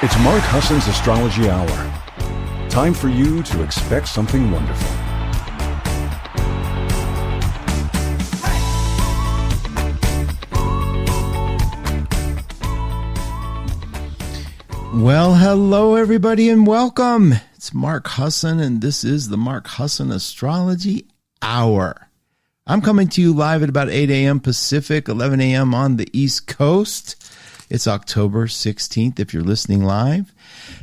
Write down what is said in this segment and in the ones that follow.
It's Mark Husson's Astrology Hour. Time for you to expect something wonderful. Well, hello everybody and welcome. It's Mark Husson and this is the Mark Husson Astrology Hour. I'm coming to you live at about 8 a.m. Pacific, 11 a.m. on the East Coast. It's October 16th if you're listening live.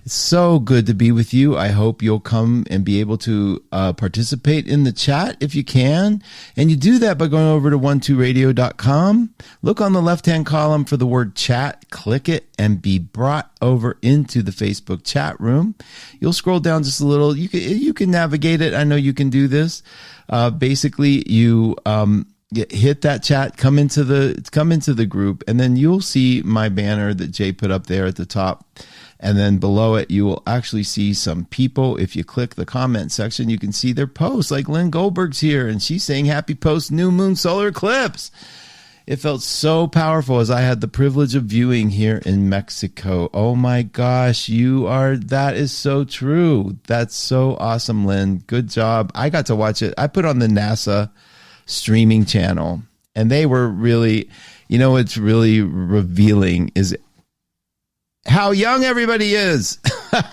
It's so good to be with you. I hope you'll come and be able to participate in the chat if you can. And you do that by going over to 12radio.com. Look on the left-hand column for the word chat, click it, and be brought over into the Facebook chat room. You'll scroll down just a little. You can navigate it. I know you can do this. Basically, you hit that chat, come into the group, and then you'll see my banner that Jay put up there at the top. And then below it, you will actually see some people. If you click the comment section, you can see their posts. Like Lynn Goldberg's here, and she's saying happy post new moon solar eclipse. It felt so powerful as I had the privilege of viewing here in Mexico. Oh my gosh, that is so true. That's so awesome, Lynn. Good job. I got to watch it. I put on the NASA streaming channel, and they were really, what's really revealing is how young everybody is.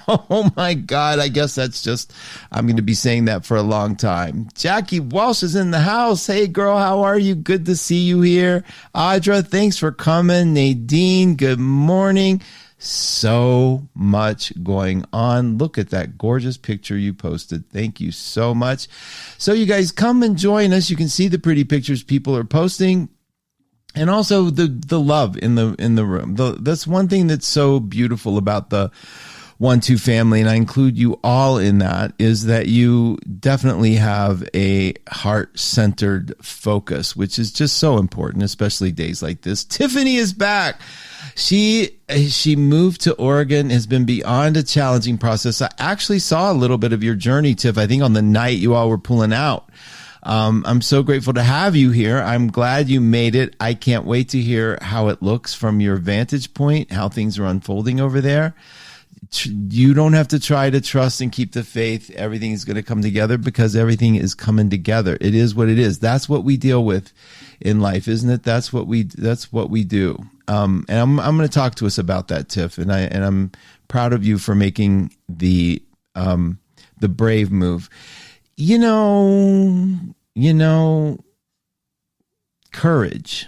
Oh my God. I guess I'm going to be saying that for a long time. Jackie Walsh is in the house. Hey girl, how are you? Good to see you here. Audra, thanks for coming. Nadine, good morning. So much going on. Look at that gorgeous picture you posted. Thank you so much. So you guys come and join us. You can see the pretty pictures people are posting. And also the love in the room. That's one thing that's so beautiful about the 1-2 family, and I include you all in that, is that you definitely have a heart-centered focus, which is just so important, especially days like this. Tiffany is back. She moved to Oregon, has been beyond a challenging process. I actually saw a little bit of your journey, Tiff, I think on the night you all were pulling out. I'm so grateful to have you here. I'm glad you made it. I can't wait to hear how it looks from your vantage point, how things are unfolding over there. You don't have to try to trust and keep the faith. Everything is going to come together because everything is coming together. It is what it is. That's what we deal with in life, isn't it? That's what we do. And I'm going to talk to us about that, Tiff. And I'm proud of you for making the brave move. Courage.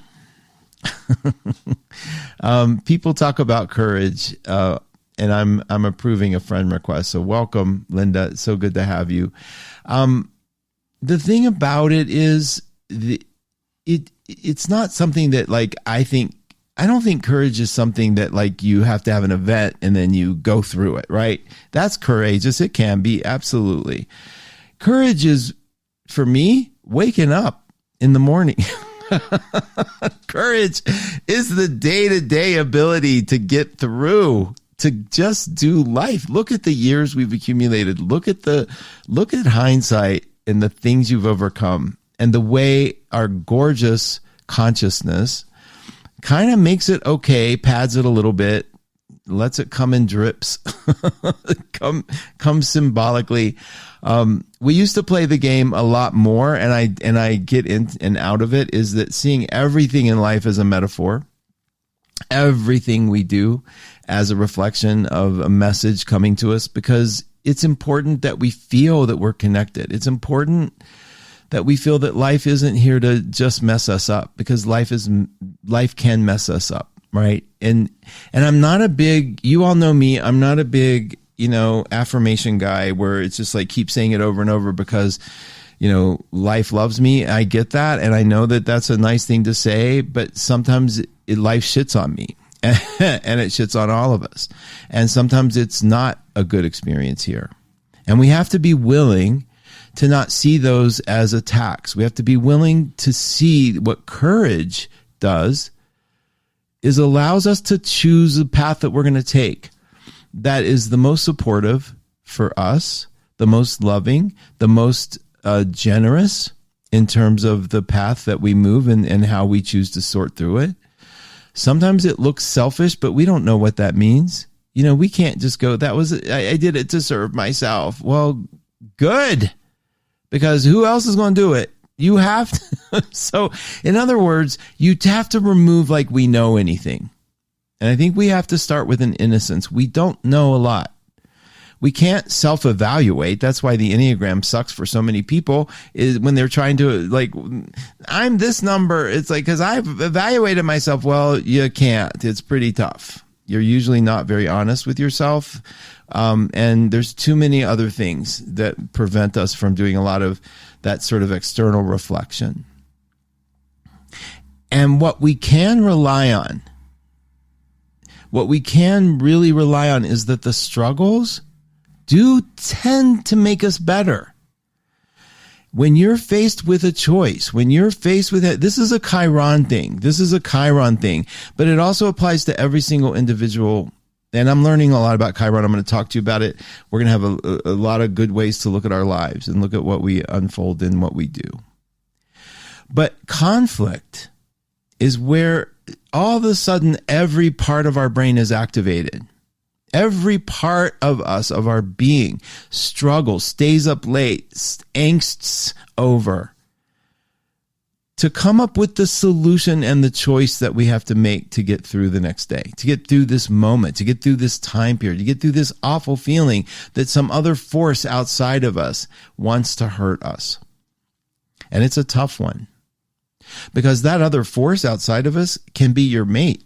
People talk about courage, and I'm approving a friend request. So welcome, Linda. It's so good to have you. The thing about it is it's not something that I don't think courage is something that you have to have an event and then you go through it, right? That's courageous. It can be, absolutely. Courage is, for me, waking up in the morning. Courage is the day-to-day ability to get through, to just do life. Look at the years we've accumulated. Look at hindsight and the things you've overcome, and the way our gorgeous consciousness kind of makes it okay, pads it a little bit, lets it come in drips, come symbolically. We used to play the game a lot more, and I get in and out of it, is that seeing everything in life as a metaphor, everything we do as a reflection of a message coming to us, because it's important that we feel that we're connected. It's important that we feel that life isn't here to just mess us up, because life can mess us up, right? And I'm not a big, you all know me, I'm not a big, affirmation guy where it's just keep saying it over and over because, life loves me. I get that. And I know that that's a nice thing to say, but sometimes life shits on me and it shits on all of us. And sometimes it's not a good experience here. And we have to be willing to not see those as attacks. We have to be willing to see what courage does is allows us to choose the path that we're going to take. That is the most supportive for us, the most loving, the most generous in terms of the path that we move and how we choose to sort through it. Sometimes it looks selfish, but we don't know what that means. We can't just go, I did it to serve myself. Well, good, because who else is going to do it? You have to. So in other words, you have to remove like we know anything. And I think we have to start with an innocence. We don't know a lot. We can't self-evaluate. That's why the Enneagram sucks for so many people, is when they're trying to, like, I'm this number. It's like, because I've evaluated myself. Well, you can't. It's pretty tough. You're usually not very honest with yourself. And there's too many other things that prevent us from doing a lot of that sort of external reflection. And what we can rely on, what we can really rely on, is that the struggles do tend to make us better. When you're faced with a choice, when you're faced with it, this is a Chiron thing. This is a Chiron thing, but it also applies to every single individual. And I'm learning a lot about Chiron. I'm going to talk to you about it. We're going to have a lot of good ways to look at our lives and look at what we unfold in what we do. But conflict is where all of a sudden every part of our brain is activated. Every part of us, of our being, struggles, stays up late, angsts over, to come up with the solution and the choice that we have to make to get through the next day, to get through this moment, to get through this time period, to get through this awful feeling that some other force outside of us wants to hurt us. And it's a tough one, because that other force outside of us can be your mate,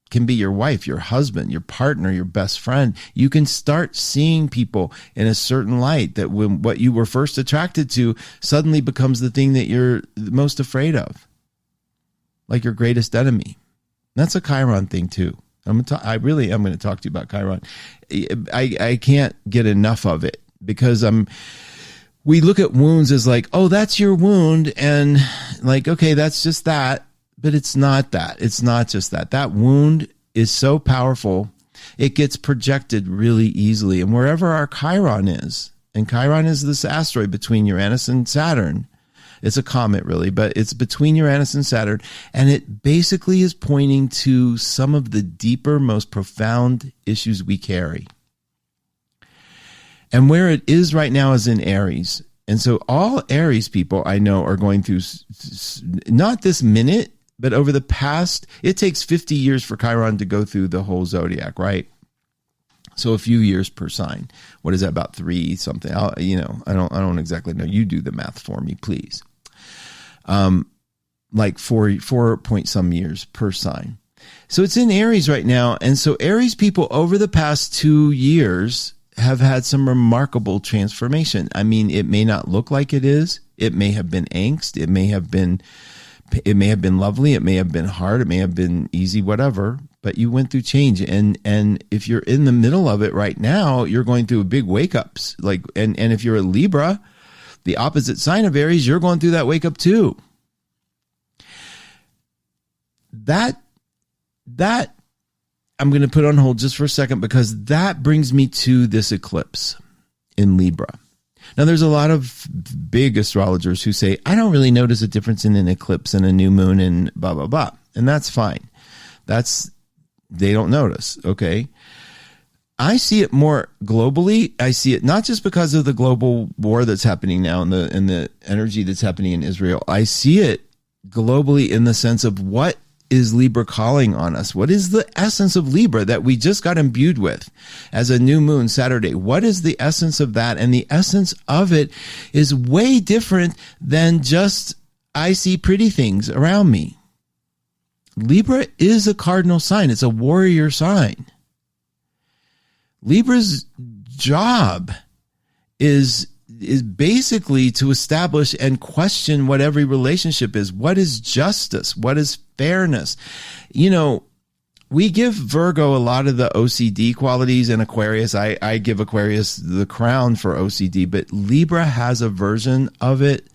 can be your wife, your husband, your partner, your best friend. You can start seeing people in a certain light, that when what you were first attracted to suddenly becomes the thing that you're most afraid of, like your greatest enemy. That's a Chiron thing too. I really am going to talk to you about Chiron. I can't get enough of it, because we look at wounds as like, oh, that's your wound, and like, okay, that's just that. But it's not that. It's not just that. That wound is so powerful, it gets projected really easily. And wherever our Chiron is, and Chiron is this asteroid between Uranus and Saturn. It's a comet, really, but it's between Uranus and Saturn. And it basically is pointing to some of the deeper, most profound issues we carry. And where it is right now is in Aries. And so all Aries people I know are going through, not this minute, but over the past, it takes 50 years for Chiron to go through the whole zodiac, right? So a few years per sign. What is that, about 3 something? I don't exactly know. You do the math for me, please. Like 4 point some years per sign. So it's in Aries right now. And so Aries people over the past 2 years have had some remarkable transformation. I mean, it may not look like it is. It may have been angst. It may have been lovely. It may have been hard. It may have been easy, whatever, but you went through change. And if you're in the middle of it right now, you're going through big wake ups. And if you're a Libra, the opposite sign of Aries, you're going through that wake up too. That I'm going to put on hold just for a second, because that brings me to this eclipse in Libra. Now, there's a lot of big astrologers who say, I don't really notice a difference in an eclipse and a new moon and blah, blah, blah. And that's fine. They don't notice, okay? I see it more globally. I see it not just because of the global war that's happening now and the energy that's happening in Israel. I see it globally in the sense of, what is Libra calling on us? What is the essence of Libra that we just got imbued with as a new moon Saturday? What is the essence of that? And the essence of it is way different than just, I see pretty things around me. Libra is a cardinal sign. It's a warrior sign. Libra's job is basically to establish and question what every relationship is. What is justice? What is fairness? We give Virgo a lot of the OCD qualities, and Aquarius, I give Aquarius the crown for OCD, but Libra has a version of it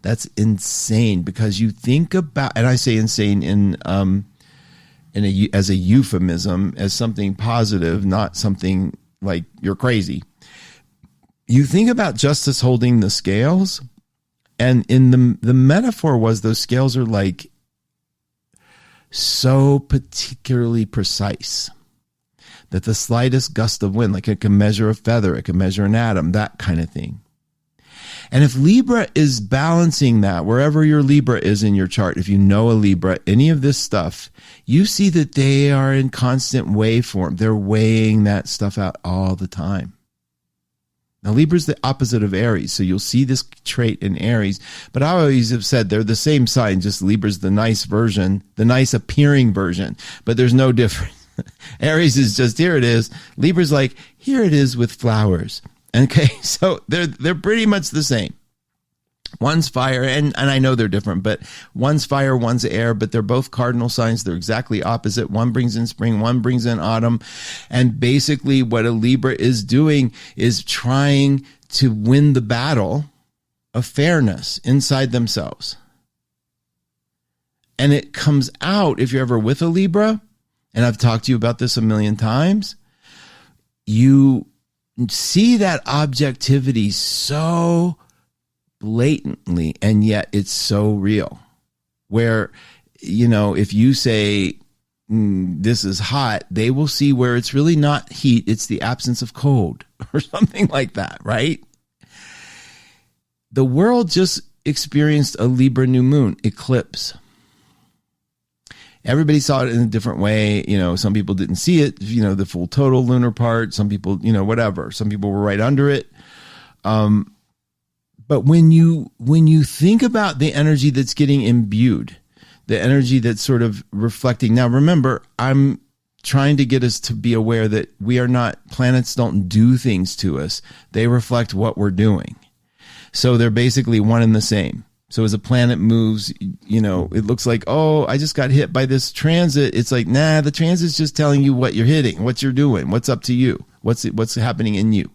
that's insane, because you think about, and I say insane as a euphemism, as something positive, not something like you're crazy. You think about justice holding the scales, and in the metaphor was, those scales are like so particularly precise. that the slightest gust of wind, like it can measure a feather, it can measure an atom, that kind of thing. And if Libra is balancing that, wherever your Libra is in your chart, if you know a Libra, any of this stuff, you see that they are in constant waveform. They're weighing that stuff out all the time. Now, Libra is the opposite of Aries, so you'll see this trait in Aries. But I always have said they're the same sign, just Libra's the nice version, the nice appearing version, but there's no difference. Aries is just, here it is. Libra's like, here it is with flowers. Okay, so they're pretty much the same. One's fire, and I know they're different, but one's fire, one's air, but they're both cardinal signs. They're exactly opposite. One brings in spring, one brings in autumn. And basically what a Libra is doing is trying to win the battle of fairness inside themselves. And it comes out, if you're ever with a Libra, and I've talked to you about this a million times, you see that objectivity so blatantly, and yet it's so real. Where, if you say, this is hot, they will see where it's really not heat, it's the absence of cold, or something like that, right? The world just experienced a Libra new moon eclipse. Everybody saw it in a different way. Some people didn't see it, the full total lunar part. Some people, whatever. Some people were right under it. But when you think about the energy that's getting imbued, the energy that's sort of reflecting. Now, remember, I'm trying to get us to be aware that planets don't do things to us. They reflect what we're doing. So they're basically one and the same. So as a planet moves, it looks like, oh, I just got hit by this transit. It's like, nah, the transit's just telling you what you're hitting, what you're doing, what's up to you, what's happening in you.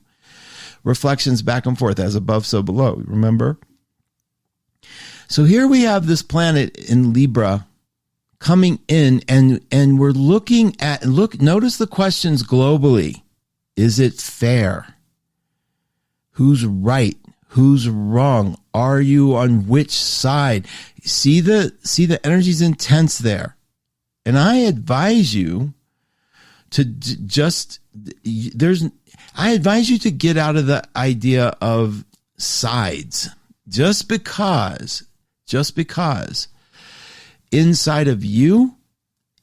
Reflections back and forth, as above, so below, remember? So here we have this planet in Libra coming in, and we're looking at, notice the questions globally. Is it fair? Who's right? Who's wrong? Are you on which side? See the energy's intense there. And I advise you to I advise you to get out of the idea of sides. Just because inside of you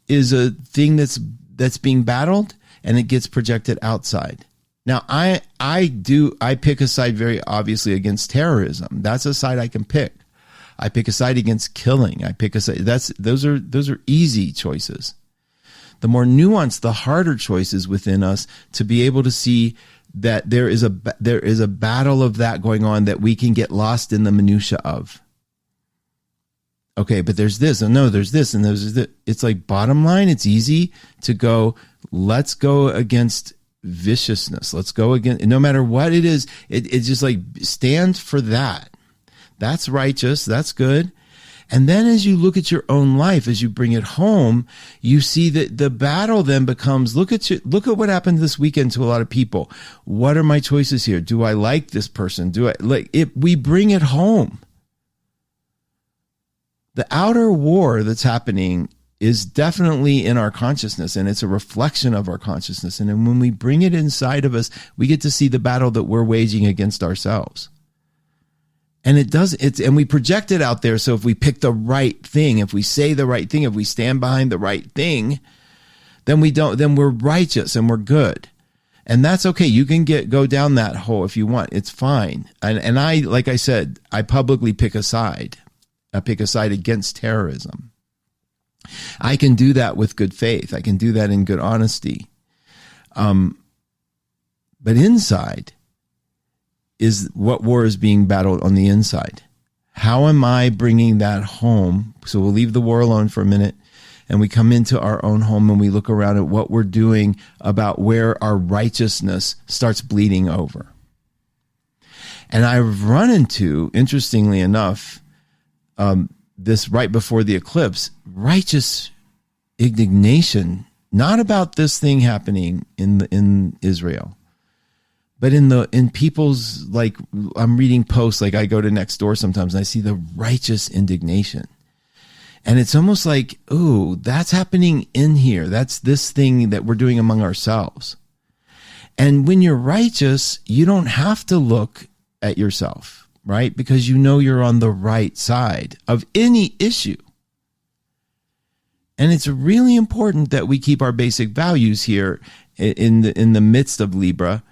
is a thing that's being battled, and it gets projected outside. Now, I pick a side very obviously against terrorism. That's a side I can pick. I pick a side against killing. I pick a side. Those are easy choices. The more nuanced, the harder choices within us to be able to see that there is a battle of that going on that we can get lost in the minutia of. Okay, but there's this, and no, there's this, and there's this. It's like, bottom line, it's easy to go, let's go against viciousness. Let's go again. No matter what it is, it's just like, stand for that. That's righteous. That's good. And then as you look at your own life, as you bring it home, you see that the battle then becomes, look at what happened this weekend to a lot of people. What are my choices here? Do I like this person? Do I like it? We bring it home. The outer war that's happening is definitely in our consciousness, and it's a reflection of our consciousness. And then when we bring it inside of us, we get to see the battle that we're waging against ourselves. And and we project it out there. So if we pick the right thing, if we say the right thing, if we stand behind the right thing, then we're righteous and we're good. And that's okay. You can go down that hole if you want. It's fine. And I, like I said, I publicly pick a side. I pick a side against terrorism. I can do that with good faith. I can do that in good honesty. But inside is what war is being battled on the inside. How am I bringing that home? So we'll leave the war alone for a minute, and we come into our own home and we look around at what we're doing about where our righteousness starts bleeding over. And I've run into, interestingly enough, this right before the eclipse, righteous indignation, not about this thing happening in Israel, but in people's, like, I'm reading posts, like I go to next door sometimes and I see the righteous indignation. And it's almost like, ooh, that's happening in here. That's this thing that we're doing among ourselves. And when you're righteous, you don't have to look at yourself, right? Because you know you're on the right side of any issue. And it's really important that we keep our basic values here in the midst of Libra,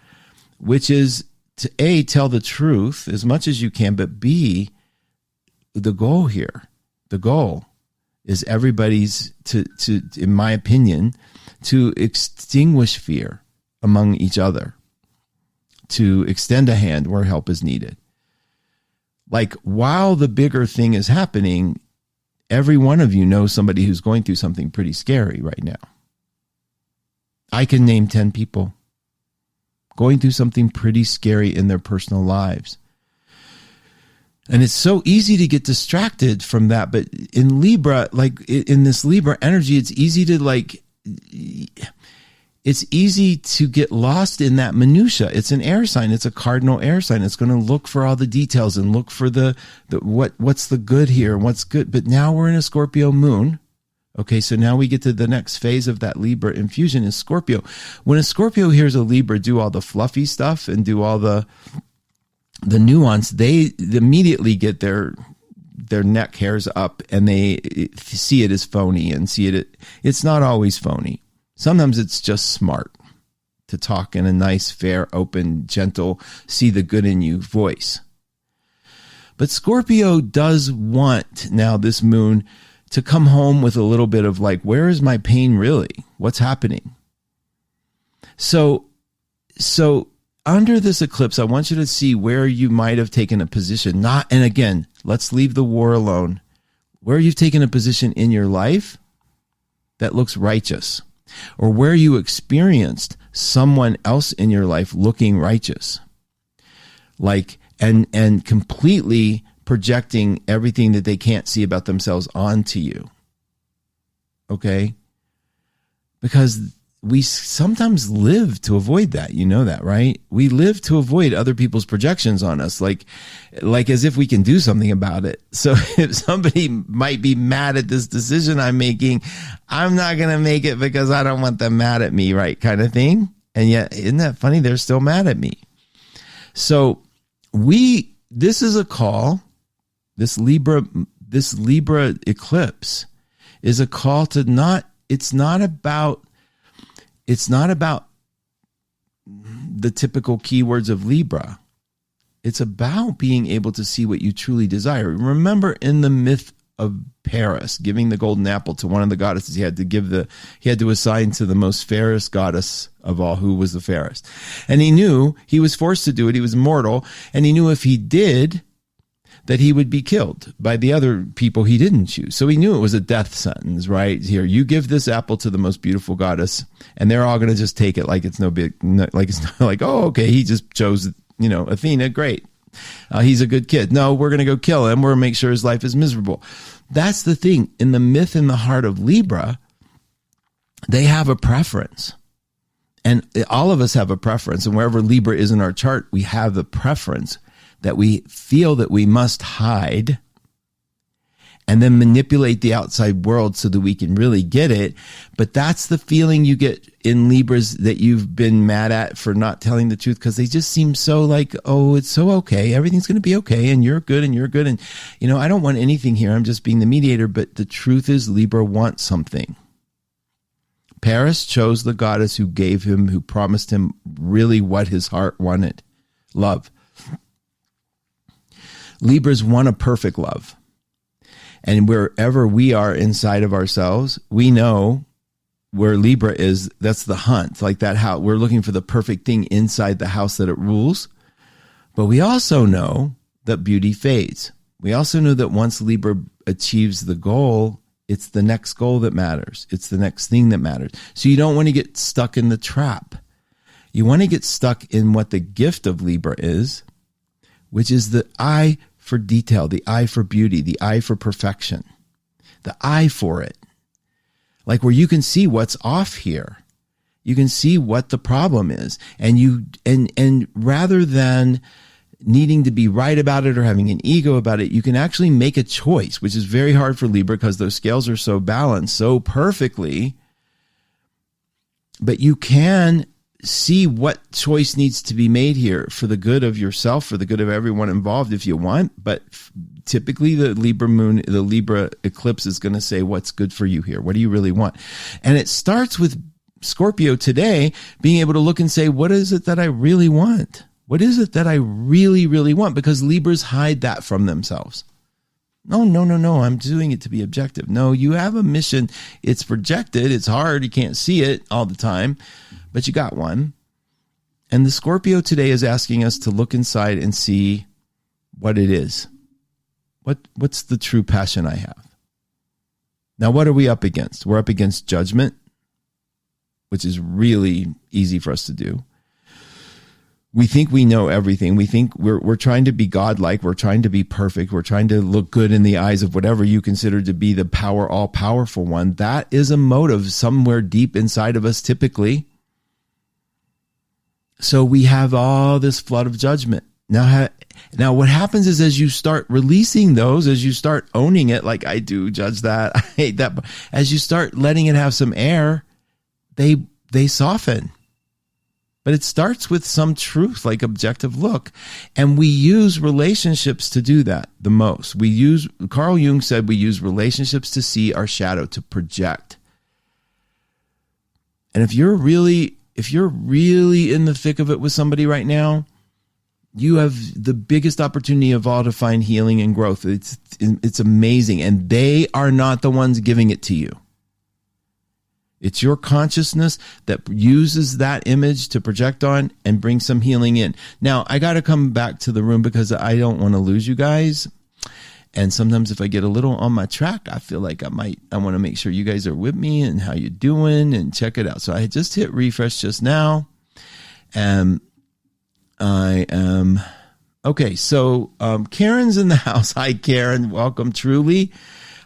which is to A, tell the truth as much as you can, but B, the goal here, the goal is everybody's in my opinion, to extinguish fear among each other, to extend a hand where help is needed. Like while the bigger thing is happening, every one of you knows somebody who's going through something pretty scary right now. I can name 10 people going through something pretty scary in their personal lives. And it's so easy to get distracted from that. But in Libra, like in this Libra energy, it's easy to get lost in that minutia. It's an air sign. It's a cardinal air sign. It's going to look for all the details and look for what's the good here, what's good. But now we're in a Scorpio moon. Okay, so now we get to the next phase of that Libra infusion is Scorpio. When a Scorpio hears a Libra do all the fluffy stuff and do all the nuance, they immediately get their neck hairs up and they see it as phony and it's not always phony. Sometimes it's just smart to talk in a nice, fair, open, gentle, see the good in you voice. But Scorpio does want now this moon to come home with a little bit of like, where is my pain really? What's happening? So under this eclipse, I want you to see where you might have taken a position. And again, let's leave the war alone. Where you've taken a position in your life that looks righteous, or where you experienced someone else in your life looking righteous, like and completely projecting everything that they can't see about themselves onto you. Okay? Because we sometimes live to avoid that. You know that, right? We live to avoid other people's projections on us, like as if we can do something about it. So if somebody might be mad at this decision I'm making, I'm not going to make it because I don't want them mad at me, right? Kind of thing. And yet, isn't that funny? They're still mad at me. So this is a call. This Libra eclipse is a call to it's not about the typical keywords of Libra. It's about being able to see what you truly desire. Remember in the myth of Paris, giving the golden apple to one of the goddesses, he had to assign to the most fairest goddess of all, who was the fairest. And he knew he was forced to do it. He was mortal. And he knew if he did, that he would be killed by the other people he didn't choose. So he knew it was a death sentence, right? Here, you give this apple to the most beautiful goddess, and they're all going to just take it like it's no big, like it's not like, oh, okay, he just chose, Athena, great. He's a good kid. No, we're going to go kill him. We're going to make sure his life is miserable. That's the thing. In the myth in the heart of Libra, they have a preference. And all of us have a preference. And wherever Libra is in our chart, we have the preference that we feel that we must hide and then manipulate the outside world so that we can really get it. But that's the feeling you get in Libras that you've been mad at for not telling the truth, because they just seem so like, oh, it's so okay. Everything's going to be okay. And you're good and you're good. And, I don't want anything here. I'm just being the mediator. But the truth is Libra wants something. Paris chose the goddess who promised him really what his heart wanted. Love. Libras want a perfect love. And wherever we are inside of ourselves, we know where Libra is, that's the hunt, like that house. We're looking for the perfect thing inside the house that it rules. But we also know that beauty fades. We also know that once Libra achieves the goal, it's the next goal that matters. It's the next thing that matters. So you don't want to get stuck in the trap. You want to get stuck in what the gift of Libra is, which is the eye for detail, the eye for beauty, the eye for perfection, the eye for it. Like where you can see what's off here. You can see what the problem is. And rather than needing to be right about it or having an ego about it. You can actually make a choice, which is very hard for Libra because those scales are so balanced so perfectly. But you can see what choice needs to be made here for the good of yourself, for the good of everyone involved if you want. But typically the Libra eclipse is going to say what's good for you here. What do you really want? And it starts with Scorpio today being able to look and say, what is it that I really want? What is it that I really, really want? Because Libras hide that from themselves. No, I'm doing it to be objective. No, you have a mission. It's projected. It's hard. You can't see it all the time, but you got one. And the Scorpio today is asking us to look inside and see what it is. What's the true passion I have? Now, what are we up against? We're up against judgment, which is really easy for us to do. We think we know everything. We think we're trying to be godlike. We're trying to be perfect. We're trying to look good in the eyes of whatever you consider to be the all-powerful one. That is a motive somewhere deep inside of us typically. So we have all this flood of judgment. Now what happens is as you start releasing those, as you start owning it, like I do judge that, I hate that, as you start letting it have some air, they soften. But it starts with some truth, like objective look. And we use relationships to do that the most. Carl Jung said we use relationships to see our shadow, to project. And if you're really in the thick of it with somebody right now, you have the biggest opportunity of all to find healing and growth. It's amazing. And they are not the ones giving it to you. It's your consciousness that uses that image to project on and bring some healing in. Now, I got to come back to the room because I don't want to lose you guys. And sometimes if I get a little on my track, I feel like I want to make sure you guys are with me and how you doing and check it out. So I just hit refresh just now. And I am, okay. So Karen's in the house. Hi, Karen. Welcome, truly.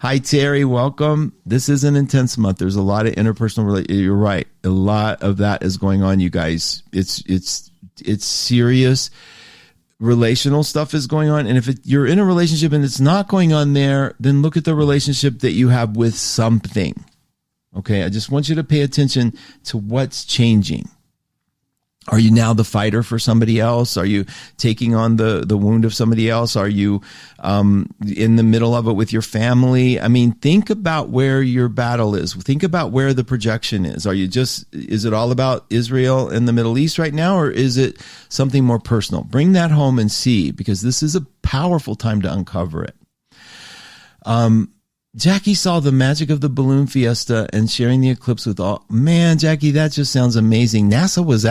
Hi, Terry. Welcome. This is an intense month. There's a lot of interpersonal You're right. A lot of that is going on, you guys. It's serious. Relational stuff is going on. And if you're in a relationship and it's not going on there, then look at the relationship that you have with something. Okay. I just want you to pay attention to what's changing. Are you now the fighter for somebody else? Are you taking on the wound of somebody else? Are you in the middle of it with your family? I mean, think about where your battle is. Think about where the projection is. Is it all about Israel and the Middle East right now, or is it something more personal? Bring that home and see, because this is a powerful time to uncover it. Jackie saw the magic of the balloon fiesta and sharing the eclipse with all. Man, Jackie, that just sounds amazing. NASA was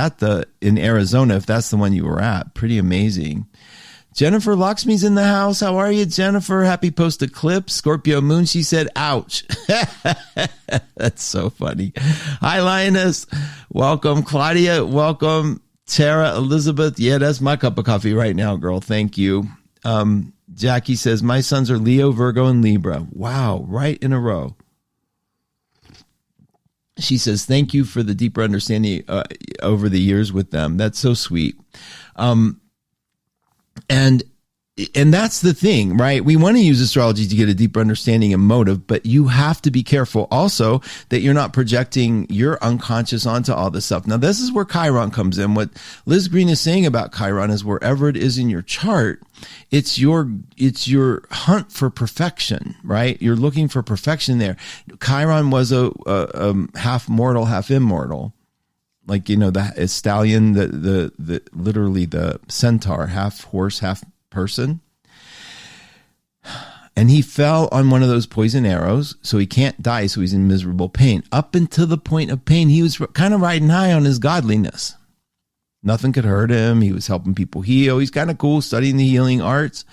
in Arizona, if that's the one you were at. Pretty amazing. Jennifer Lakshmi's in the house. How are you, Jennifer? Happy post eclipse. Scorpio moon, she said, ouch. That's so funny. Hi, Lioness. Welcome. Claudia, welcome. Tara, Elizabeth. Yeah, that's my cup of coffee right now, girl. Thank you. Jackie says, my sons are Leo, Virgo, and Libra. Wow, right in a row. She says, thank you for the deeper understanding over the years with them. That's so sweet. And that's the thing, right? We want to use astrology to get a deeper understanding and motive, but you have to be careful also that you're not projecting your unconscious onto all this stuff. Now, this is where Chiron comes in. What Liz Green is saying about Chiron is wherever it is in your chart, it's your hunt for perfection, right? You're looking for perfection there. Chiron was a half mortal, half immortal. Like, the stallion, the literally the centaur, half horse, half person. And he fell on one of those poison arrows, so he can't die, so he's in miserable pain. Up until the point of pain, he was kind of riding high on his godliness. Nothing could hurt him. He was helping people heal. He's kind of cool, studying the healing arts.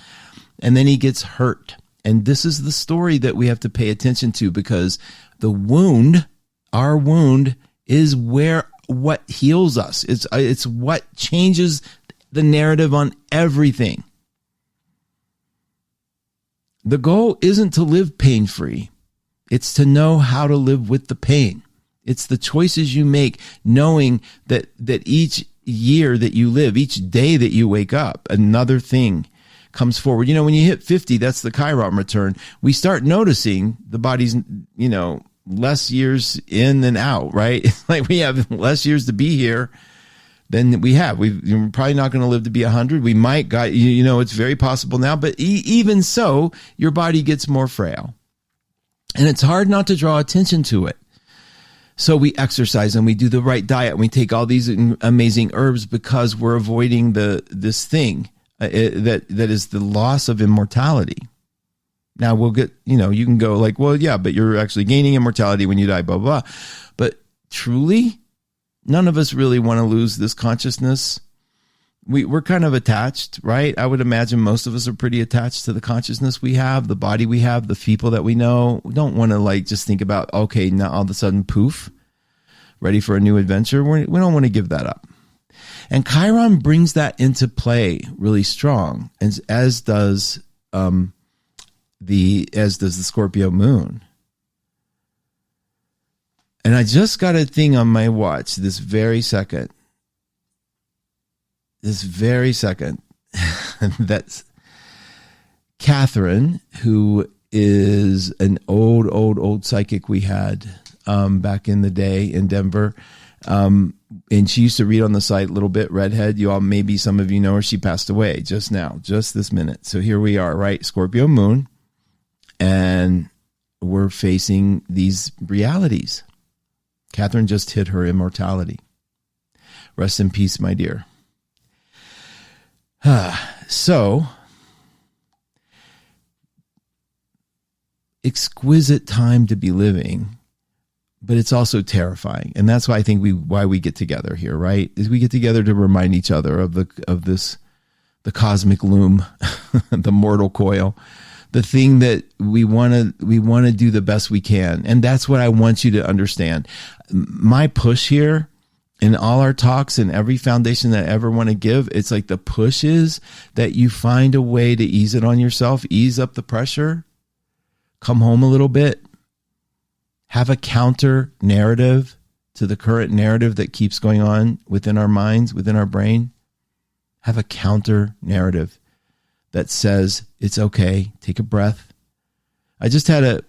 And then he gets hurt. And this is the story that we have to pay attention to, because the wound, our wound, is what heals us. It's what changes the narrative on everything. The goal isn't to live pain-free. It's to know how to live with the pain. It's the choices you make, knowing that each year that you live, each day that you wake up, another thing comes forward. When you hit 50, that's the Chiron return. We start noticing the body's, less years in than out, right? It's like we have less years to be here than we have. We're probably not going to live to be 100. We might it's very possible now, but even so, your body gets more frail. And it's hard not to draw attention to it. So we exercise and we do the right diet. And we take all these amazing herbs because we're avoiding this thing that is the loss of immortality. Now we'll get, you can go like, well, yeah, but you're actually gaining immortality when you die, blah, blah, blah. But truly, none of us really want to lose this consciousness. We're kind of attached, right? I would imagine most of us are pretty attached to the consciousness we have, the body we have, the people that we know. We don't want to just think about, okay, now all of a sudden, poof, ready for a new adventure. We don't want to give that up. And Chiron brings that into play really strong, as does the Scorpio moon. And I just got a thing on my watch this very second. That's Catherine, who is an old psychic we had back in the day in Denver. And she used to read on the site a little bit, redhead. Maybe some of you know her. She passed away just now, just this minute. So here we are, right? Scorpio moon. And we're facing these realities. Catherine just hit her immortality. Rest in peace, my dear. So, exquisite time to be living, but it's also terrifying. And that's why I think why we get together here, right? Is we get together to remind each other of the cosmic loom, the mortal coil, the thing that we want to do the best we can. And that's what I want you to understand. My push here in all our talks and every foundation that I ever want to give, it's like the push is that you find a way to ease it on yourself, ease up the pressure, come home a little bit, have a counter narrative to the current narrative that keeps going on within our minds, within our brain. Have a counter narrative that says it's okay, take a breath. I just had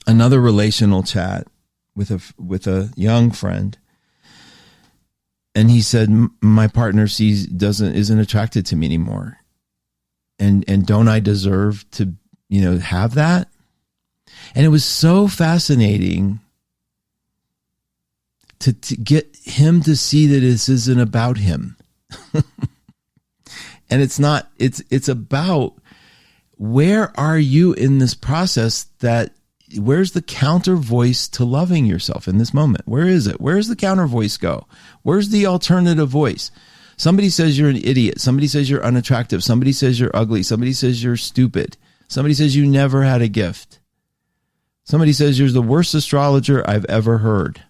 another relational chat with a young friend. And he said, my partner isn't attracted to me anymore. And don't I deserve to, have that? And it was so fascinating to get him to see that this isn't about him. And it's not, it's about where are you in this process where's the counter voice to loving yourself in this moment? Where is it? Where's the counter voice go? Where's the alternative voice? Somebody says you're an idiot. Somebody says you're unattractive. Somebody says you're ugly. Somebody says you're stupid. Somebody says you never had a gift. Somebody says you're the worst astrologer I've ever heard.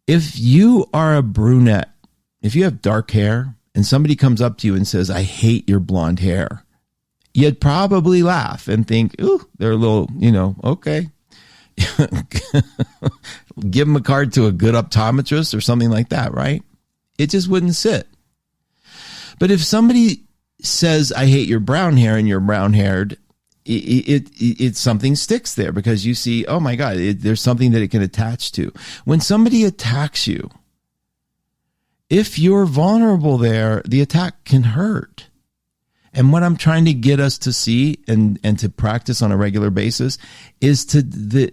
If you are a brunette, if you have dark hair and somebody comes up to you and says, I hate your blonde hair, you'd probably laugh and think, ooh, they're a little, okay. Give them a card to a good optometrist or something like that, right? It just wouldn't sit. But if somebody says, I hate your brown hair and you're brown haired, it something sticks there because you see, oh my God, there's something that it can attach to. When somebody attacks you, if you're vulnerable there, the attack can hurt. And what I'm trying to get us to see and to practice on a regular basis is to the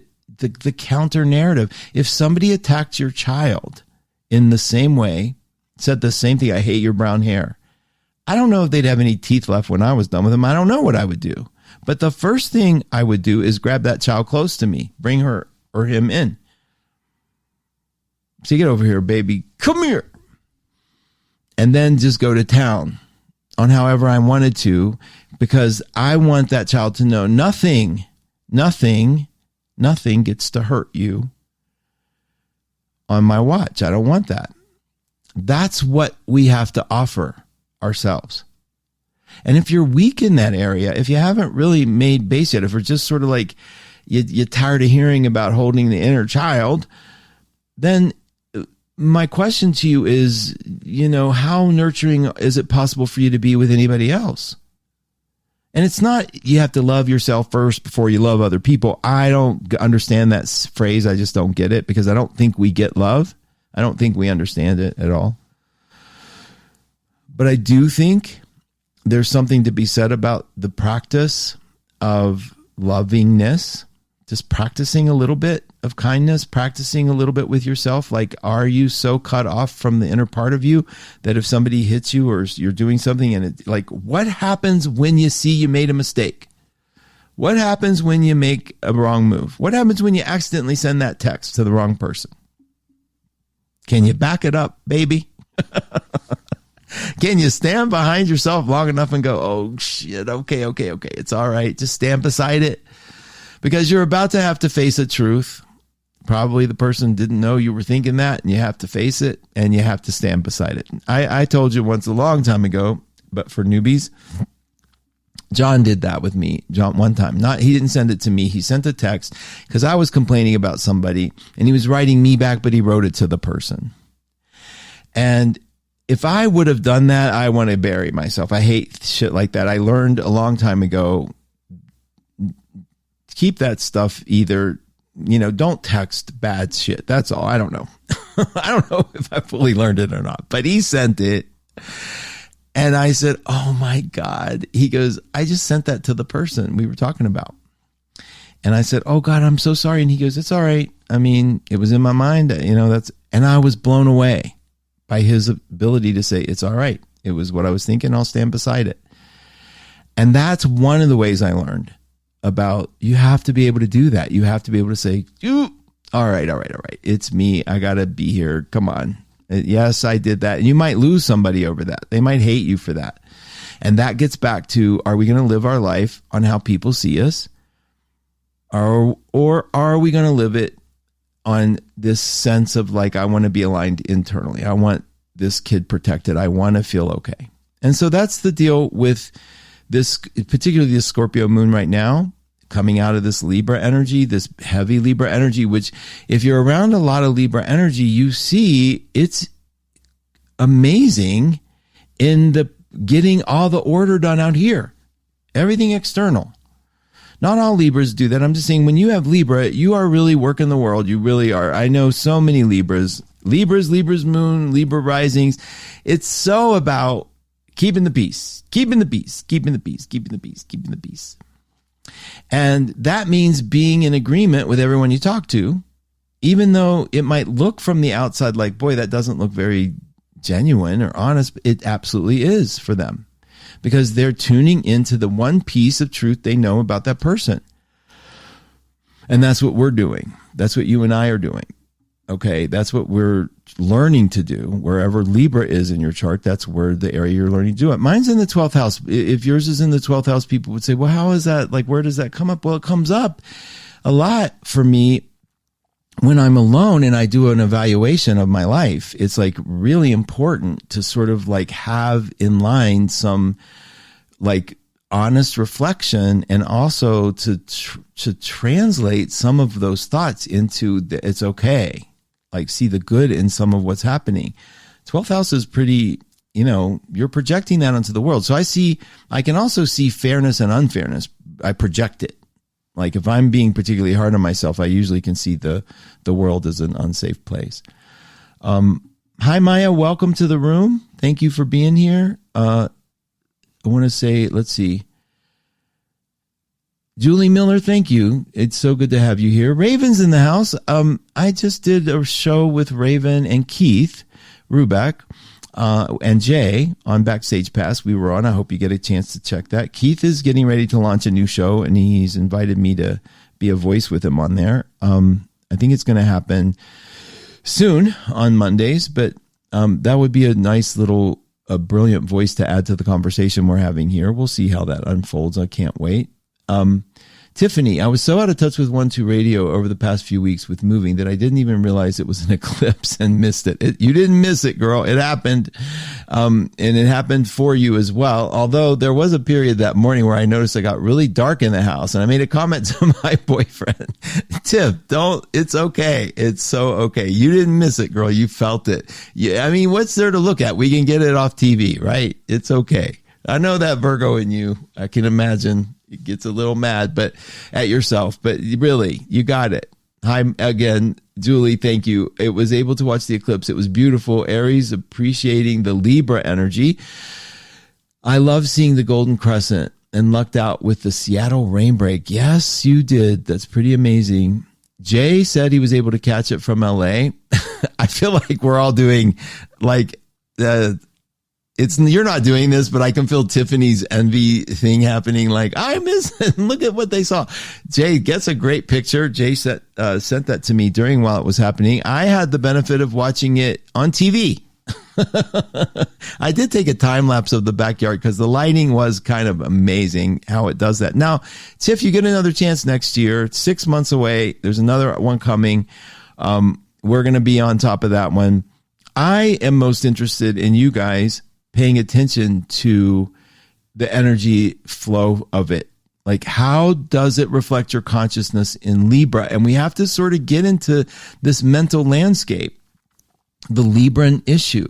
counter narrative. If somebody attacked your child in the same way, said the same thing, I hate your brown hair, I don't know if they'd have any teeth left when I was done with them. I don't know what I would do. But the first thing I would do is grab that child close to me, bring her or him in. So get over here, baby. Come here. And then just go to town on however I wanted to, because I want that child to know nothing gets to hurt you on my watch. I don't want that. That's what we have to offer ourselves. And if you're weak in that area, if you haven't really made base yet, if you're just sort of you're tired of hearing about holding the inner child, then my question to you is, how nurturing is it possible for you to be with anybody else? And it's not you have to love yourself first before you love other people. I don't understand that phrase. I just don't get it because I don't think we get love. I don't think we understand it at all. But I do think there's something to be said about the practice of lovingness, just practicing a little bit of kindness, practicing a little bit with yourself. Like, are you so cut off from the inner part of you that if somebody hits you or you're doing something and what happens when you see you made a mistake? What happens when you make a wrong move? What happens when you accidentally send that text to the wrong person? Can you back it up, baby? Can you stand behind yourself long enough and go, oh shit, okay. It's all right. Just stand beside it. Because you're about to have to face a truth. Probably the person didn't know you were thinking that, and you have to face it, and you have to stand beside it. I told you once a long time ago, but for newbies, John did that with me. John, one time. He didn't send it to me. He sent a text because I was complaining about somebody, and he was writing me back, but he wrote it to the person. And if I would have done that, I want to bury myself. I hate shit like that. I learned a long time ago, keep that stuff either, don't text bad shit. That's all. I don't know. I don't know if I fully learned it or not, but he sent it. And I said, oh my God. He goes, I just sent that to the person we were talking about. And I said, oh God, I'm so sorry. And he goes, it's all right. I mean, it was in my mind, and I was blown away by his ability to say, it's all right. It was what I was thinking. I'll stand beside it. And that's one of the ways I learned about you have to be able to do that. You have to be able to say, all right. It's me. I got to be here. Come on. Yes, I did that. And you might lose somebody over that. They might hate you for that. And that gets back to, are we going to live our life on how people see us? Or are we going to live it on this sense of I want to be aligned internally. I want this kid protected. I want to feel okay. And so that's the deal with this, particularly this Scorpio moon right now, coming out of this Libra energy, this heavy Libra energy, which if you're around a lot of Libra energy, you see it's amazing in the getting all the order done out here, everything external. Not all Libras do that. I'm just saying when you have Libra, you are really working the world. You really are. I know so many Libras moon, Libra risings. It's so about keeping the peace. And that means being in agreement with everyone you talk to, even though it might look from the outside like, boy, that doesn't look very genuine or honest. It absolutely is for them because they're tuning into the one piece of truth they know about that person. And that's what we're doing. That's what you and I are doing. Okay, that's what we're learning to do. Wherever Libra is in your chart, that's where the area you're learning to do it. Mine's in the 12th house. If yours is in the 12th house, people would say, well, how is that? Where does that come up? Well, it comes up a lot for me when I'm alone and I do an evaluation of my life. It's really important to sort of have in line some honest reflection and also to translate some of those thoughts into it's okay. See the good in some of what's happening. 12th house is pretty, you're projecting that onto the world. So I can also see fairness and unfairness. I project it. If I'm being particularly hard on myself, I usually can see the world as an unsafe place. Hi, Maya. Welcome to the room. Thank you for being here. I want to say, let's see. Julie Miller, thank you. It's so good to have you here. Raven's in the house. I just did a show with Raven and Keith Rubeck and Jay on Backstage Pass. We were on. I hope you get a chance to check that. Keith is getting ready to launch a new show, and he's invited me to be a voice with him on there. I think it's going to happen soon on Mondays, but that would be a nice little, a brilliant voice to add to the conversation we're having here. We'll see how that unfolds. I can't wait. Tiffany, I was so out of touch with 1-2 radio over the past few weeks with moving that I didn't even realize it was an eclipse and missed it. You didn't miss it, girl. It happened. And it happened for you as well. Although there was a period that morning where I noticed it got really dark in the house, and I made a comment to my boyfriend, Tiff, it's okay. It's so okay. You didn't miss it, girl. You felt it. Yeah. I mean, what's there to look at? We can get it off TV, right? It's okay. I know that Virgo in you. I can imagine it gets a little mad, but at yourself, but really, you got it. Hi again, Julie. Thank you. It was able to watch the eclipse. It was beautiful. Aries appreciating the Libra energy. I love seeing the golden crescent and lucked out with the Seattle rain break. Yes, you did. That's pretty amazing. Jay said he was able to catch it from LA. I feel like we're all doing like, you're not doing this, but I can feel Tiffany's envy thing happening. Like, I miss it. Look at what they saw. Jay gets a great picture. Jay sent that to me while it was happening. I had the benefit of watching it on TV. I did take a time lapse of the backyard because the lighting was kind of amazing how it does that. Now, Tiff, you get another chance next year. It's 6 months away. There's another one coming. We're going to be on top of that one. I am most interested in you guys paying attention to the energy flow of it. Like, how does it reflect your consciousness in Libra? And we have to sort of get into this mental landscape, the Libran issue.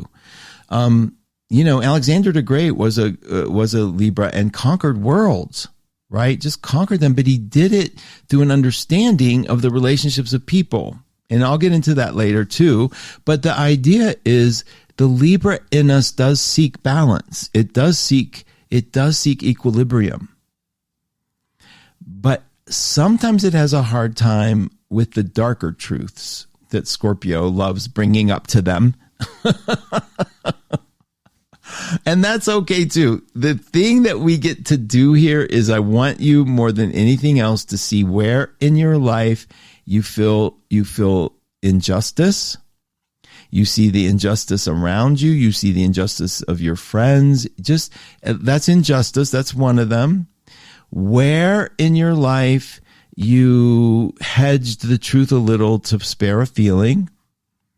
Alexander the Great was a Libra and conquered worlds, right? Just conquered them, but he did it through an understanding of the relationships of people. And I'll get into that later too. But the idea is, the Libra in us does seek balance. It does seek equilibrium. But sometimes it has a hard time with the darker truths that Scorpio loves bringing up to them. And that's okay too. The thing that we get to do here is I want you more than anything else to see where in your life you feel injustice. You see the injustice around you. You see the injustice of your friends. That's injustice. That's one of them. Where in your life you hedged the truth a little to spare a feeling.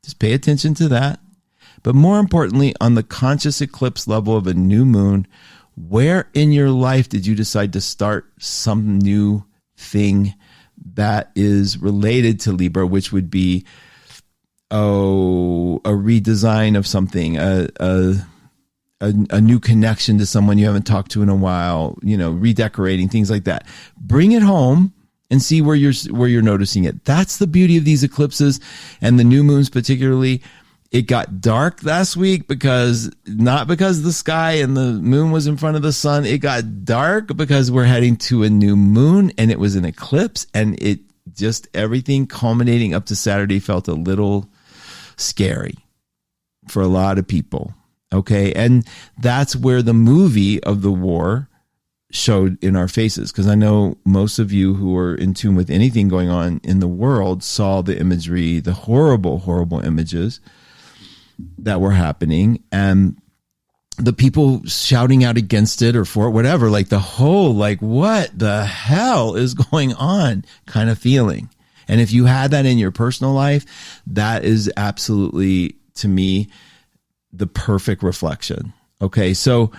Just pay attention to that. But more importantly, on the conscious eclipse level of a new moon, where in your life did you decide to start some new thing that is related to Libra, which would be a redesign of something, a new connection to someone you haven't talked to in a while, redecorating, things like that. Bring it home and see where you're noticing it. That's the beauty of these eclipses and the new moons particularly. It got dark last week not because the sky and the moon was in front of the sun. It got dark because we're heading to a new moon and it was an eclipse, and it just everything culminating up to Saturday felt a little scary for a lot of people. Okay. And that's where the movie of the war showed in our faces. Cause I know most of you who are in tune with anything going on in the world saw the imagery, the horrible, horrible images that were happening, and the people shouting out against it or for it, whatever, like the whole, like, what the hell is going on kind of feeling. And if you had that in your personal life, that is absolutely, to me, the perfect reflection. Okay. So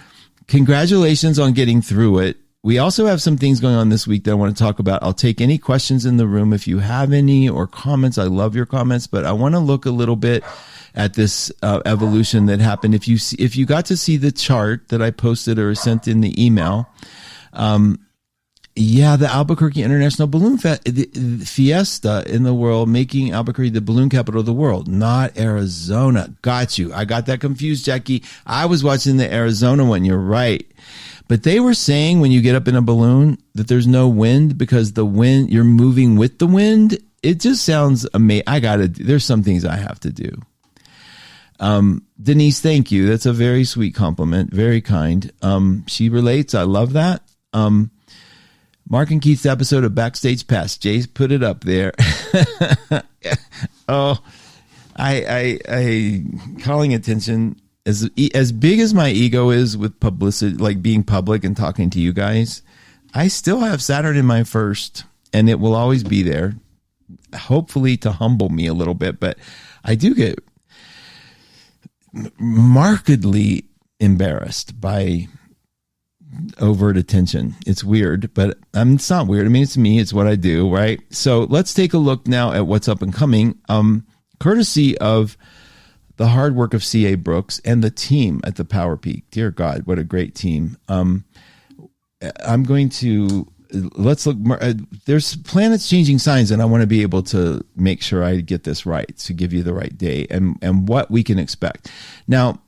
congratulations on getting through it. We also have some things going on this week that I want to talk about. I'll take any questions in the room if you have any, or comments. I love your comments, but I want to look a little bit at this evolution that happened. If you got to see the chart that I posted or sent in the email, the Albuquerque International Balloon Fiesta in the world, making Albuquerque the balloon capital of the world, not Arizona. Got you. I got that confused, Jackie. I was watching the Arizona one. You're right. But they were saying when you get up in a balloon that there's no wind because the wind, you're moving with the wind. It just sounds amazing. There's some things I have to do. Denise, thank you. That's a very sweet compliment. Very kind. She relates. I love that. Mark and Keith's episode of Backstage Pass. Jay put it up there. Oh, I calling attention as big as my ego is with publicity, like being public and talking to you guys. I still have Saturn in my first, and it will always be there, hopefully to humble me a little bit. But I do get markedly embarrassed by overt attention. It's weird, but it's not weird. I mean, it's me. It's what I do, right? So let's take a look now at what's up and coming, courtesy of the hard work of C.A. Brooks and the team at the Power Peak. Dear God, what a great team. I'm going to, let's look, there's planets changing signs, and I want to be able to make sure I get this right, to give you the right day and what we can expect. Now,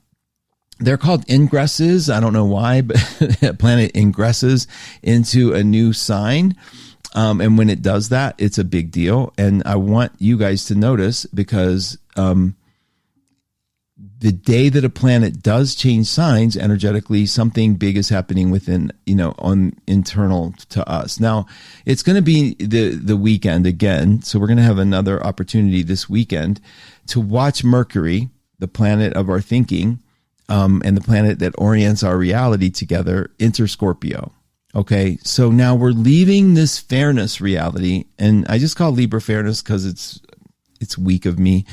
they're called ingresses. I don't know why, but a planet ingresses into a new sign. And when it does that, it's a big deal. And I want you guys to notice, because the day that a planet does change signs energetically, something big is happening within, on internal to us. Now, it's going to be the weekend again. So we're going to have another opportunity this weekend to watch Mercury, the planet of our thinking, and the planet that orients our reality together, enter Scorpio. Okay. So now we're leaving this fairness reality, and I just call Libra fairness because it's weak of me.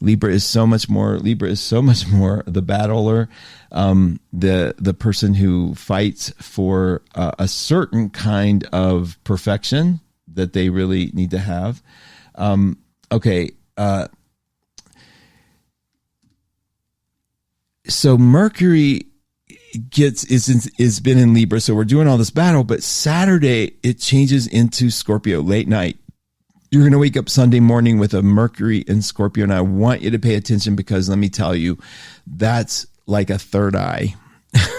Libra is so much more the battler, the person who fights for a certain kind of perfection that they really need to have. So Mercury is been in Libra, so we're doing all this battle, but Saturday it changes into Scorpio late night. You're going to wake up Sunday morning with a Mercury in Scorpio, and I want you to pay attention, because let me tell you, that's like a third eye.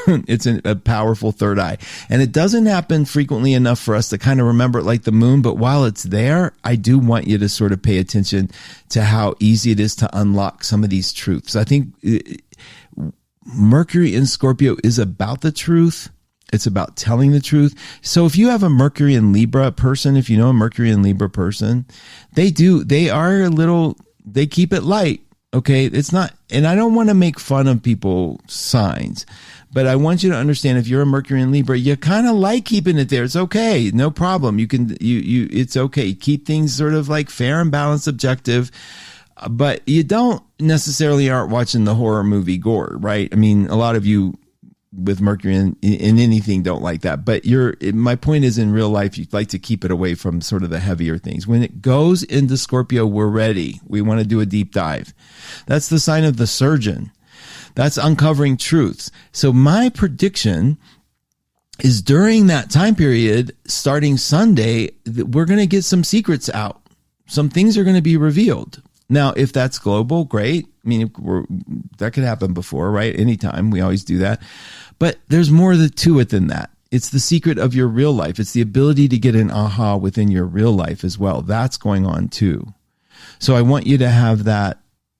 It's a powerful third eye. And it doesn't happen frequently enough for us to kind of remember it like the moon, but while it's there, I do want you to sort of pay attention to how easy it is to unlock some of these truths. I think Mercury in Scorpio is about the truth. It's about telling the truth. So if you have a Mercury in Libra person, if you know a Mercury in Libra person, they keep it light. Okay. It's not, and I don't want to make fun of people's signs, but I want you to understand, if you're a Mercury in Libra, you kind of like keeping it there. It's okay. No problem. It's okay. Keep things sort of like fair and balanced, objective. But you don't necessarily aren't watching the horror movie gore, right? I mean, a lot of you with Mercury in anything don't like that. But my point is, in real life, you'd like to keep it away from sort of the heavier things. When it goes into Scorpio, we're ready. We want to do a deep dive. That's the sign of the surgeon. That's uncovering truths. So my prediction is, during that time period, starting Sunday, we're going to get some secrets out. Some things are going to be revealed. Now, if that's global, great. I mean, that could happen before, right? Anytime. We always do that. But there's more to it than that. It's the secret of your real life. It's the ability to get an aha within your real life as well. That's going on too. So I want you to have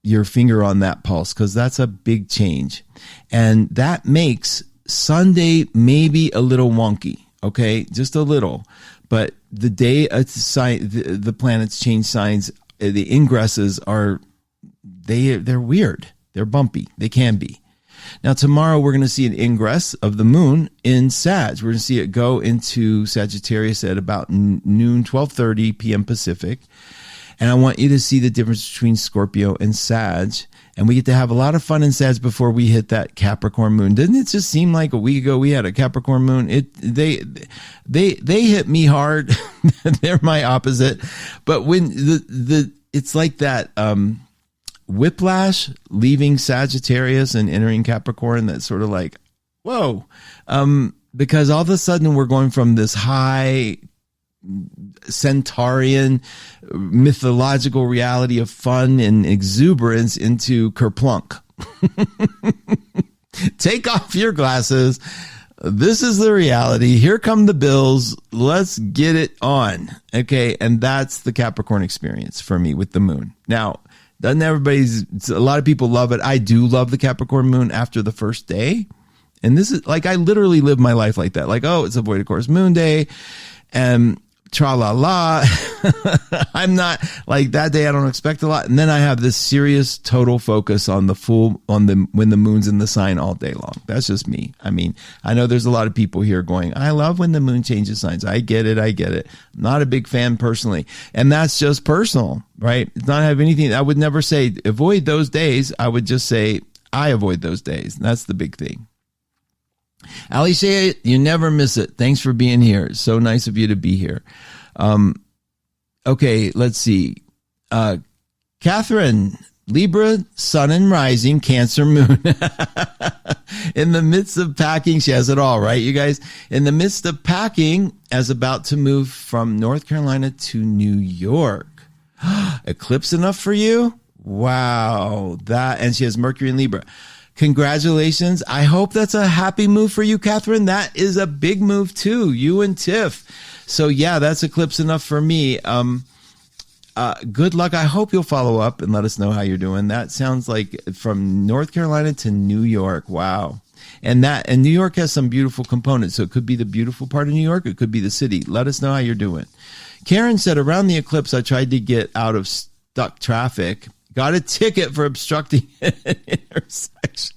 your finger on that pulse, because that's a big change. And that makes Sunday maybe a little wonky. Okay. Just a little. But the day the planets change signs, the ingresses they're weird. They're bumpy. They can be. Now, tomorrow we're going to see an ingress of the moon in Sag. We're going to see it go into Sagittarius at about noon, 12:30 p.m. Pacific. And I want you to see the difference between Scorpio and Sag. And we get to have a lot of fun in Sag before we hit that Capricorn moon. Didn't it just seem like a week ago we had a Capricorn moon? They hit me hard. They're my opposite. But when it's like that whiplash leaving Sagittarius and entering Capricorn, that's sort of like, whoa. Because all of a sudden we're going from this high centaurian mythological reality of fun and exuberance into kerplunk. Take off your glasses. This is the reality. Here come the bills. Let's get it on. Okay. And that's the Capricorn experience for me with the moon. Now, a lot of people love it. I do love the Capricorn moon after the first day. And this is like, I literally live my life like that. Like, oh, it's a void of course moon day. And tra la la. I'm not like that day. I don't expect a lot. And then I have this serious total focus on when the moon's in the sign all day long. That's just me. I mean, I know there's a lot of people here going, I love when the moon changes signs. I get it. I'm not a big fan personally. And that's just personal, right? It's not have anything. I would never say avoid those days. I would just say I avoid those days. That's the big thing. Alicia, you never miss it. Thanks for being here. It's so nice of you to be here. Okay, let's see. Catherine, Libra, Sun and Rising, Cancer Moon. In the midst of packing, she has it all, right, you guys? In the midst of packing, as about to move from North Carolina to New York. Eclipse enough for you? Wow. And she has Mercury in Libra. Congratulations. I hope that's a happy move for you, Catherine. That is a big move too. You and Tiff. So yeah, that's eclipse enough for me. Good luck. I hope you'll follow up and let us know how you're doing. That sounds like from North Carolina to New York. Wow. And New York has some beautiful components. So it could be the beautiful part of New York. It could be the city. Let us know how you're doing. Karen said, around the eclipse, I tried to get out of stuck traffic. Got a ticket for obstructing an intersection.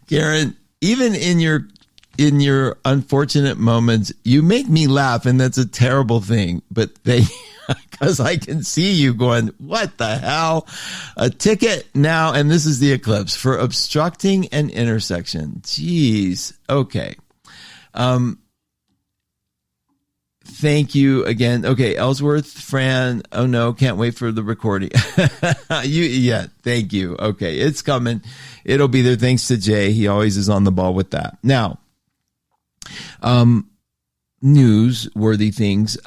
Karen, even in your unfortunate moments, you make me laugh, and that's a terrible thing. But because I can see you going, what the hell? A ticket now, and this is the eclipse for obstructing an intersection. Jeez. Okay. Thank you again. Okay, Ellsworth, Fran. Oh no, can't wait for the recording. Thank you. Okay, it's coming. It'll be there thanks to Jay. He always is on the ball with that. Now, newsworthy things.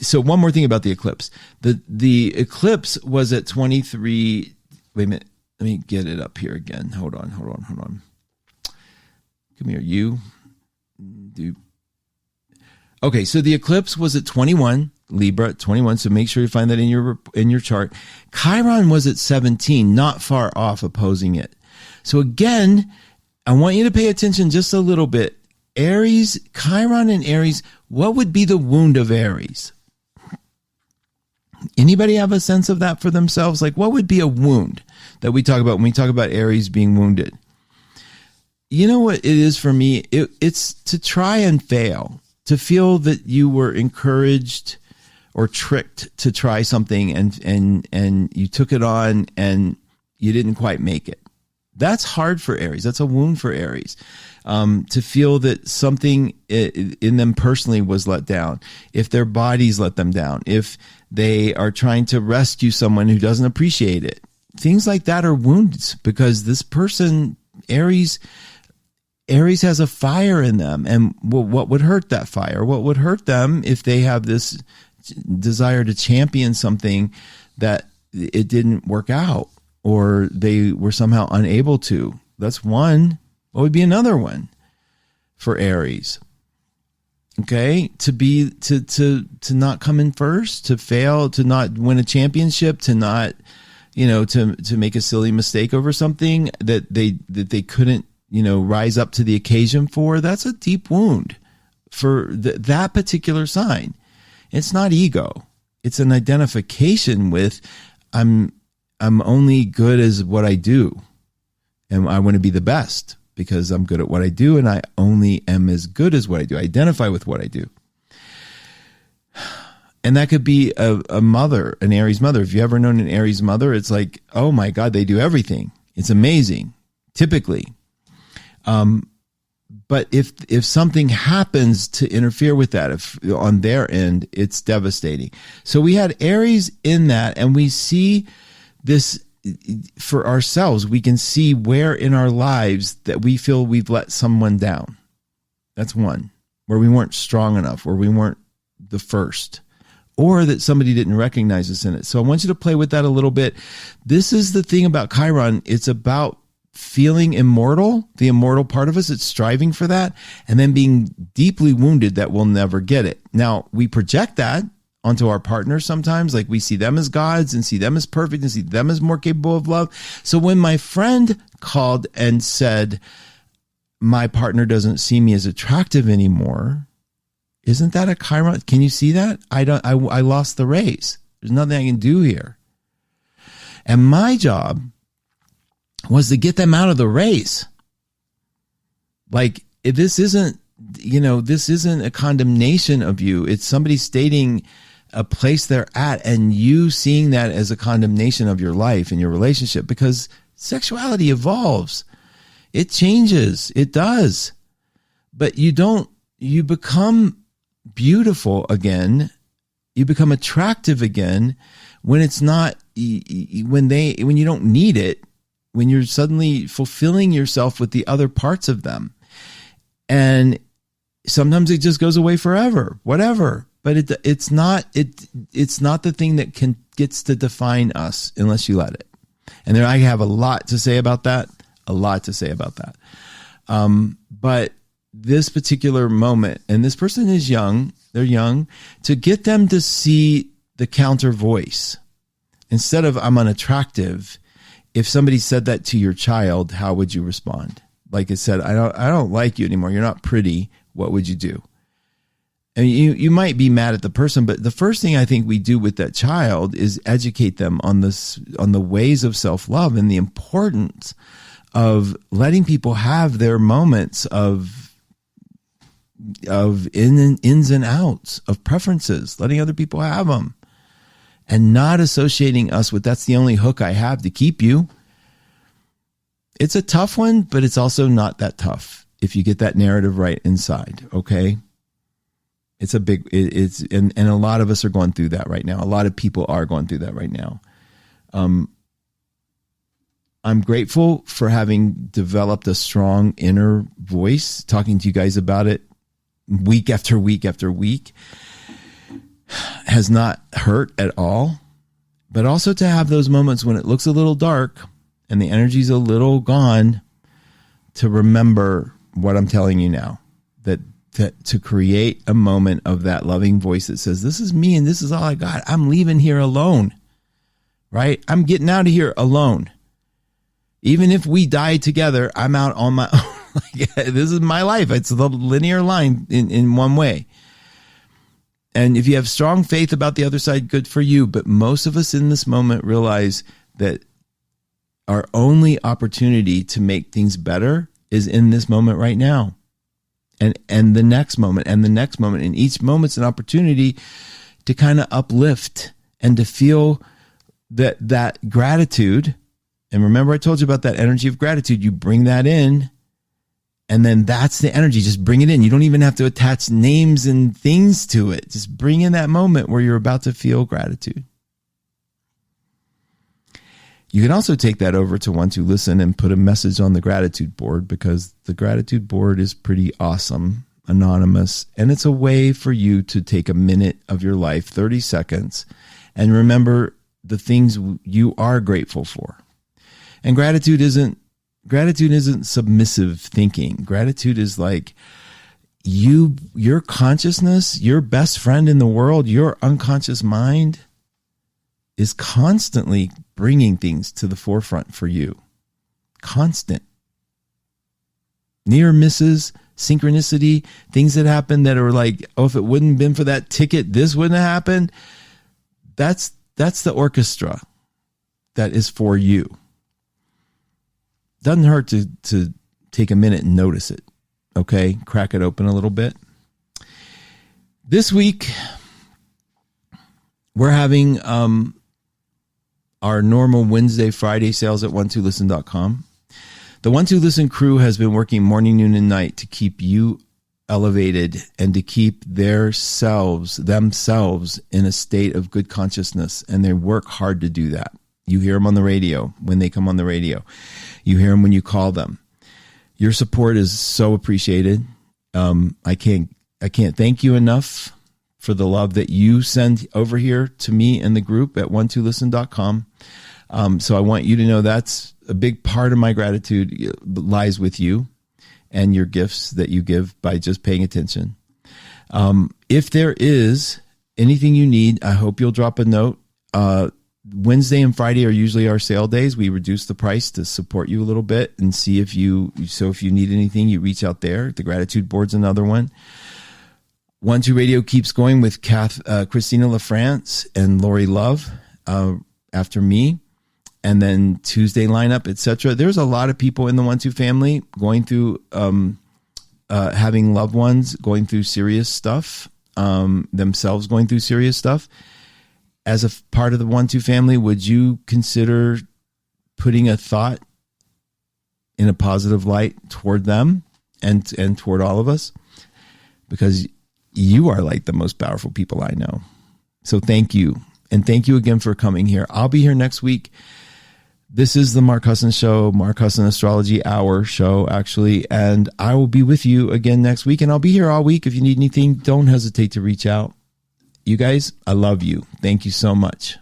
So one more thing about the eclipse. The eclipse was at 23. Wait a minute. Let me get it up here again. Hold on. Come here, Okay, so the eclipse was at 21, Libra at 21, so make sure you find that in your chart. Chiron was at 17, not far off opposing it. So again, I want you to pay attention just a little bit. Aries, Chiron and Aries, what would be the wound of Aries? Anybody have a sense of that for themselves? Like, what would be a wound that we talk about when we talk about Aries being wounded? You know what it is for me? It's to try and fail. To feel that you were encouraged or tricked to try something and you took it on and you didn't quite make it. That's hard for Aries. That's a wound for Aries. To feel that something in them personally was let down. If their bodies let them down. If they are trying to rescue someone who doesn't appreciate it. Things like that are wounds because this person, Aries has a fire in them. And what would hurt that fire? What would hurt them if they have this desire to champion something that it didn't work out or they were somehow unable to? That's one. What would be another one for Aries? Okay. To not come in first, to fail, to not win a championship, to not, to make a silly mistake over something that they couldn't, rise up to the occasion for. That's a deep wound for that particular sign. It's not ego. It's an identification with I'm only good as what I do. And I want to be the best because I'm good at what I do. And I only am as good as what I do. I identify with what I do. And that could be a mother, an Aries mother. If you ever known an Aries mother, it's like, oh my God, they do everything. It's amazing, typically. But if something happens to interfere with that, if on their end, it's devastating. So we had Aries in that, and we see this for ourselves. We can see where in our lives that we feel we've let someone down. That's one, where we weren't strong enough, where we weren't the first, or that somebody didn't recognize us in it. So I want you to play with that a little bit. This is the thing about Chiron. It's about feeling immortal, the immortal part of us. It's striving for that, and then being deeply wounded that we'll never get it. Now, we project that onto our partners sometimes, like we see them as gods and see them as perfect and see them as more capable of love. So when my friend called and said, my partner doesn't see me as attractive anymore, Isn't that a Chiron? Can you see that? I lost the race. There's nothing I can do here. And my job was to get them out of the race. Like, this isn't a condemnation of you. It's somebody stating a place they're at and you seeing that as a condemnation of your life and your relationship, because sexuality evolves. It changes. It does. But you become beautiful again. You become attractive again when it's not, when you don't need it, when you're suddenly fulfilling yourself with the other parts of them. And sometimes it just goes away forever, whatever. But it's not the thing that gets to define us unless you let it. And I have a lot to say about that. But this particular moment, and this person is young, they're young, to get them to see the counter voice. Instead of "I'm unattractive," if somebody said that to your child, how would you respond? Like it said, I don't like you anymore. You're not pretty. What would you do? And you might be mad at the person, but the first thing I think we do with that child is educate them on the ways of self-love and the importance of letting people have their moments of ins and outs, of preferences, letting other people have them, and not associating us with that's the only hook I have to keep you. It's a tough one, but it's also not that tough if you get that narrative right inside, okay? And a lot of us are going through that right now. A lot of people are going through that right now. I'm grateful for having developed a strong inner voice, talking to you guys about it week after week after week. Has not hurt at all. But also to have those moments when it looks a little dark and the energy's a little gone, to remember what I'm telling you now, that to create a moment of that loving voice that says, this is me and this is all I got. I'm leaving here alone, right? I'm getting out of here alone. Even if we die together, I'm out on my own. This is my life. It's the linear line in one way. And if you have strong faith about the other side, good for you. But most of us in this moment realize that our only opportunity to make things better is in this moment right now. And the next moment and the next moment. And each moment's an opportunity to kind of uplift and to feel that gratitude. And remember, I told you about that energy of gratitude. You bring that in, and then that's the energy. Just bring it in. You don't even have to attach names and things to it. Just bring in that moment where you're about to feel gratitude. You can also take that over to One to Listen and put a message on the gratitude board, because the gratitude board is pretty awesome, anonymous, and it's a way for you to take a minute of your life, 30 seconds, and remember the things you are grateful for. And gratitude isn't submissive thinking. Gratitude is like your consciousness, your best friend in the world, your unconscious mind is constantly bringing things to the forefront for you. Constant. Near misses, synchronicity, things that happen that are like, oh, if it wouldn't have been for that ticket, this wouldn't have happened. That's the orchestra that is for you. Doesn't hurt to take a minute and notice it. Okay? Crack it open a little bit. This week, we're having our normal Wednesday, Friday sales at one2listen.com. The One to Listen crew has been working morning, noon, and night to keep you elevated and to keep themselves in a state of good consciousness. And they work hard to do that. You hear them on the radio when they come on the radio. You hear them when you call them. Your support is so appreciated. I can't thank you enough for the love that you send over here to me and the group at one2listen.com. So I want you to know that's a big part of my gratitude lies with you and your gifts that you give by just paying attention. If there is anything you need, I hope you'll drop a note. Wednesday and Friday are usually our sale days. We reduce the price to support you a little bit and see if you need anything, you reach out there. The gratitude board's another one. 1-2 Radio keeps going with Christina LaFrance and Lori Love after me. And then Tuesday lineup, etc. There's a lot of people in the 1-2 family going through, having loved ones going through serious stuff, themselves going through serious stuff. As a part of the 1-2 family, would you consider putting a thought in a positive light toward them and toward all of us? Because you are like the most powerful people I know. So thank you. And thank you again for coming here. I'll be here next week. This is the Mark Husson Show, Mark Husson Astrology Hour show, actually. And I will be with you again next week. And I'll be here all week. If you need anything, don't hesitate to reach out. You guys, I love you. Thank you so much.